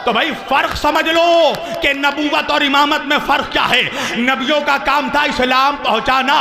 تو بھائی فرق سمجھ لو کہ نبوت اور امامت میں فرق کیا ہے۔ نبیوں کا کام تھا اسلام پہنچانا،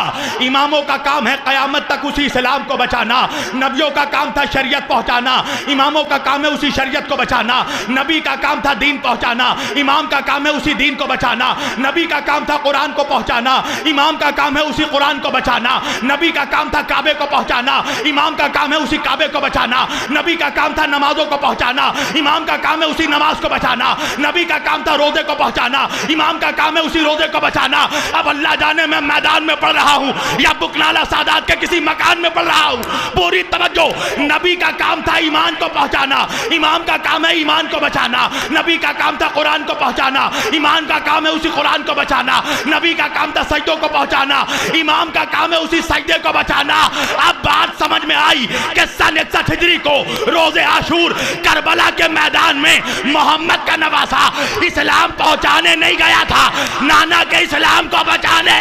اماموں کا کام ہے قیامت تک اسی اسلام کو بچانا۔ نبیوں کا کام تھا شریعت پہنچانا، اماموں کا کام ہے اسی شریعت کو بچانا۔ نبی کا کام تھا دین پہنچانا، امام کا کام ہے اسی دین کو بچانا۔ نبی کا کام تھا قرآن کو پہنچانا، امام کا کام ہے اسی قرآن کو بچانا۔ نبی کا کام تھا کعبے کو پہنچانا، امام کا کام ہے اسی کعبے کو بچانا۔ نبی کا کام تھا نمازوں کو پہنچانا، امام کا کام ہے اسی نماز کو بچانا۔ نبی کا کام تھا روزے کو پہنچانا، امام کا کام ہے اسی روزے کو بچانا۔ اب اللہ جانے میں میدان میں پڑھ رہا ہوں یا بکنالہ سادات کے کسی مکان میں پڑھ رہا ہوں، پوری توجہ۔ نبی کا کام تھا ایمان کو پہنچانا، امام کا کام ہے ایمان کو بچانا۔ نبی کا کام تھا قرآن کو پہنچانا، ایمان کا کام ہے اسی قرآن کو بچانا۔ نبی کا کام تھا سجدوں کو پہنچانا، امام کا کام ہے اسی سجدے کو بچانا۔ اب بات سمجھ میں آئی کہ سن 61 ہجری کو روز عاشور کربلا کے میدان میں محمد کا نواسا اسلام پہنچانے نہیں گیا تھا، نانا کے اسلام کو بچانے۔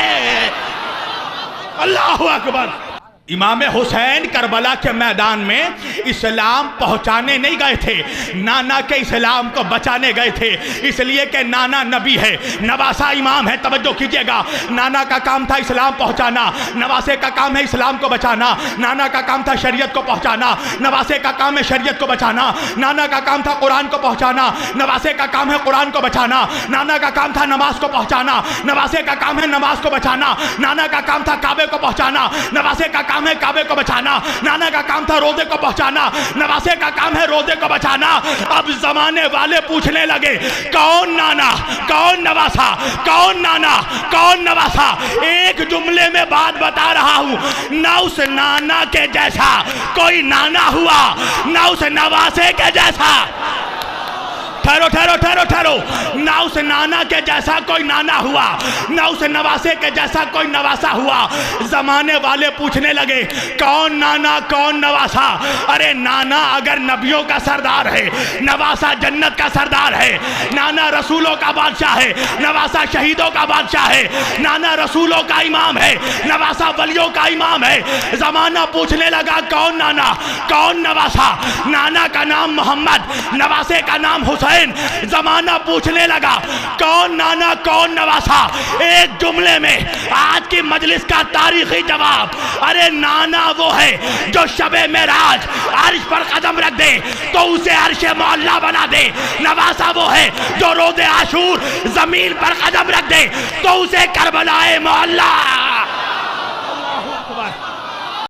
اللہ اکبر۔ امام حسین کربلا کے میدان میں اسلام پہنچانے نہیں گئے تھے، نانا کے اسلام کو بچانے گئے تھے، اس لیے کہ نانا نبی ہے، نواسا امام ہے۔ توجہ کیجئے گا، نانا کا کام تھا اسلام پہنچانا، نواسے کا کام ہے اسلام کو بچانا۔ نانا کا کام تھا شریعت کو پہنچانا، نواسے کا کام ہے شریعت کو بچانا۔ نانا کا کام تھا قرآن کو پہنچانا، نواسے کا کام ہے قرآن کو بچانا۔ نانا کا کام تھا نماز کو پہنچانا، نواسے کا کام ہے نماز کو بچانا۔ نانا کا کام تھا کعبے کو پہنچانا، نواسے کا کام ہے کعبے کو بچانا۔ نانا کا کام تھا روزے کو پہنچانا، نواسے کا کام ہے روزے کو بچانا۔ اب زمانے والے پوچھنے لگے کون نانا، کون نواسا، کون نانا، کون نواسا؟ ایک جملے میں بات بتا رہا ہوں، نہ اس نانا کے جیسا کوئی نانا ہوا، نہ اس نواسے کے جیسا۔ ٹھہرو ٹھہرو ٹھہرو ٹھہرو، نہ اس نانا کے جیسا کوئی نانا ہوا، نہ اس نواسے کے جیسا کوئی نواسا ہوا۔ زمانے والے پوچھنے لگے کون نانا کون نواسا؟ ارے نانا اگر نبیوں کا سردار ہے، نواسا جنت کا سردار ہے۔ نانا رسولوں کا بادشاہ ہے، نواسا شہیدوں کا بادشاہ ہے۔ نانا رسولوں کا امام ہے، نواسا ولیوں کا امام ہے۔ زمانہ پوچھنے لگا کون نانا کون نواسا؟ نانا کا نام محمد، نواسے کا نام حسین۔ زمانہ پوچھنے لگا کون نانا کون نواسا؟ ایک جملے میں آج کی مجلس کا تاریخی جواب، ارے نانا وہ ہے جو شب معراج عرش پر قدم رکھ دے تو اسے عرش معلیٰ بنا دے۔ نواسا وہ ہے جو روز عاشور زمین پر قدم رکھ دے تو اسے کربلائے معلیٰ